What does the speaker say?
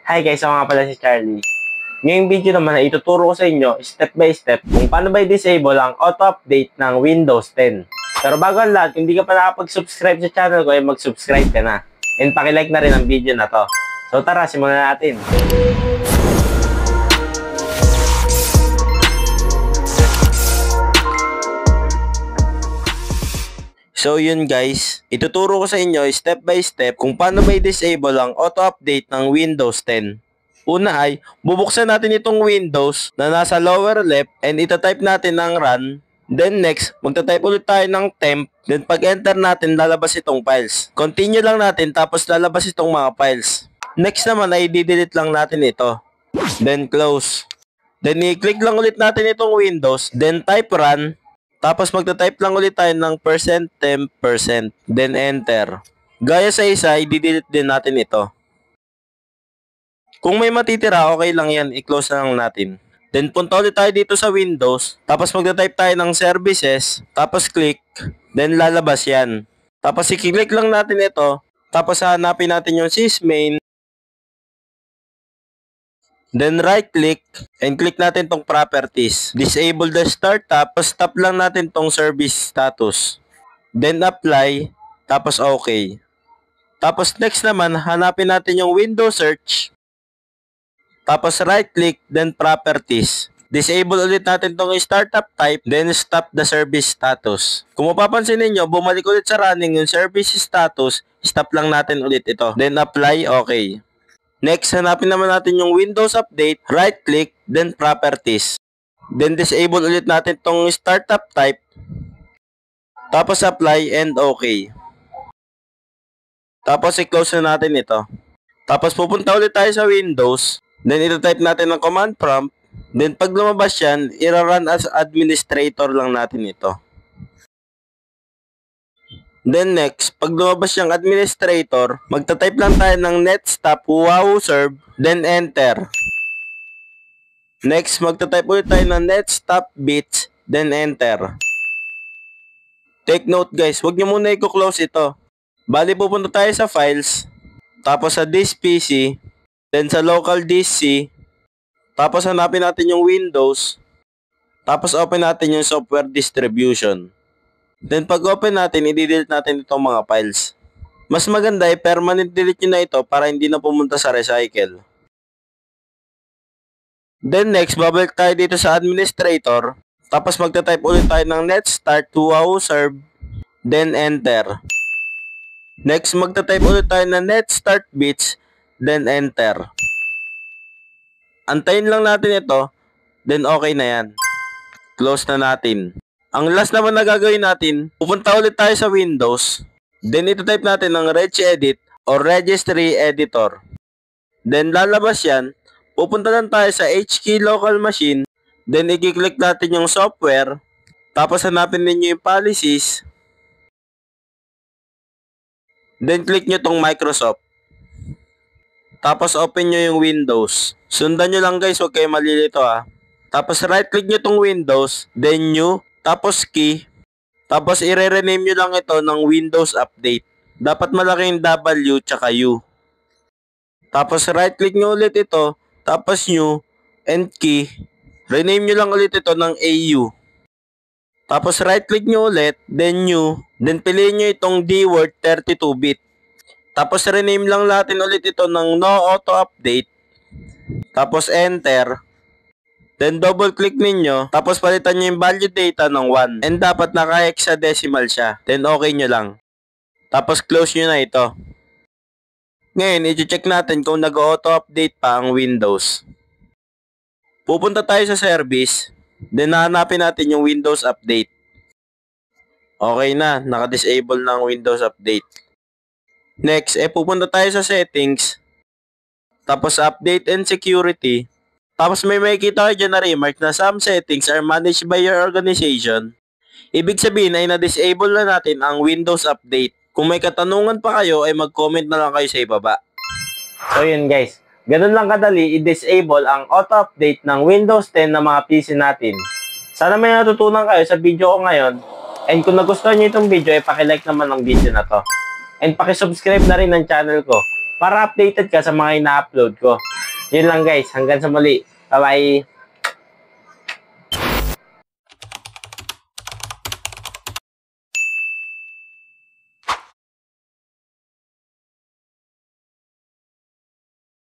Hi guys, ako nga pala si Charlie. Ngayong video naman ay ituturo ko sa inyo step by step kung paano ba i-disable ang auto-update ng Windows 10. Pero bago ang lahat, kung hindi ka pa nakapag-subscribe sa channel ko ay mag-subscribe ka na. And paki-like na rin ang video na to. So tara, simulan natin. So yun guys, ituturo ko sa inyo step by step kung paano ba i-disable ang auto-update ng Windows 10. Una ay, bubuksan natin itong Windows na nasa lower left and itatype natin ang run. Then next, magta-type ulit tayo ng temp. Then pag enter natin, lalabas itong files. Continue lang natin tapos lalabas itong mga files. Next naman ay i-delete lang natin ito. Then close. Then i-click lang ulit natin itong Windows. Then type run. Tapos magta-type lang ulit tayo ng %temp%. Then enter. Gaya sa isa, i-delete din natin ito. Kung may matitira, okay lang yan. I-close na lang natin. Then punta ulit tayo dito sa Windows. Tapos magta-type tayo ng services. Tapos click. Then lalabas yan. Tapos i-click lang natin ito. Tapos hanapin natin yung sysmain. Then right click and click natin tong properties. Disable the startup. Tapos tap lang natin tong service status. Then apply. Tapos okay. Tapos next naman, hanapin natin yung Windows search. Tapos right click, then properties. Disable ulit natin tong startup type, then stop the service status. Kung mapapansin niyo, bumalik ulit sa running yung service status, stop lang natin ulit ito. Then apply, okay. Next, hanapin naman natin yung Windows Update, right click, then properties. Then disable ulit natin tong startup type. Tapos apply and okay. Tapos i-close na natin ito. Tapos pupunta ulit tayo sa Windows. Then ito-type natin ng command prompt. Then pag lumabas yan, i-run as administrator lang natin ito. Then next, pag lumabas yung administrator, magta-type lang tayo ng netstop wowserve, then enter. Next, magta-type ulit tayo ng netstop bits, then enter. Take note guys, huwag nyo muna i-close ito. Bali pupunta tayo sa files, tapos sa this PC, then sa local disk C, tapos hanapin natin yung Windows, tapos open natin yung software distribution. Then pag open natin, i-delete natin itong mga files. Mas maganda ay permanent delete nyo na ito para hindi na pumunta sa recycle. Then next, babalik tayo dito sa administrator. Tapos magta-type ulit tayo ng netstart wowserve, then enter. Next, magta-type ulit tayo ng netstart bits, then enter. Antayin lang natin ito, then okay na yan. Close na natin. Ang last naman na gagawin natin, pupunta ulit tayo sa Windows. Then ito-type natin ng regedit or registry editor. Then lalabas yan. Pupunta lang tayo sa HKey local machine. Then i-click natin yung software. Tapos hanapin ninyo yung policies. Then click nyo tong Microsoft. Tapos open nyo yung Windows. Sundan nyo lang guys, huwag kayo malilito ha. Tapos right click nyo tong Windows. Then new. Tapos key. Tapos i-rename nyo lang ito ng Windows Update. Dapat malaking W tsaka U. Tapos right click nyo ulit ito. Tapos new and key. Rename nyo lang ulit ito ng AU. Tapos right click nyo ulit. Then new. Then piliin nyo itong D-Word 32-bit. Tapos rename lang natin ulit ito ng No Auto Update. Tapos enter. Then double click ninyo, tapos palitan nyo yung value data ng 1. And dapat naka-hexadecimal siya. Then okay nyo lang. Tapos close nyo na ito. Ngayon, i-check natin kung nag-auto-update pa ang Windows. Pupunta tayo sa service. Then hahanapin natin yung Windows Update. Okay na, naka-disable na ang Windows Update. Next, pupunta tayo sa settings. Tapos update and security. Tapos may makikita kayo dyan na remark na some settings are managed by your organization. Ibig sabihin ay na-disable na natin ang Windows Update. Kung may katanungan pa kayo ay mag-comment na lang kayo sa ibaba. So yun guys, ganun lang kadali i-disable ang auto-update ng Windows 10 na mga PC natin. Sana may natutunan kayo sa video ko ngayon. And kung nagustuhan nyo itong video ay pakilike naman ang video na to. And pakisubscribe na rin ng channel ko para updated ka sa mga ina-upload ko. Yun lang guys, hanggang sa muli. Bye-bye!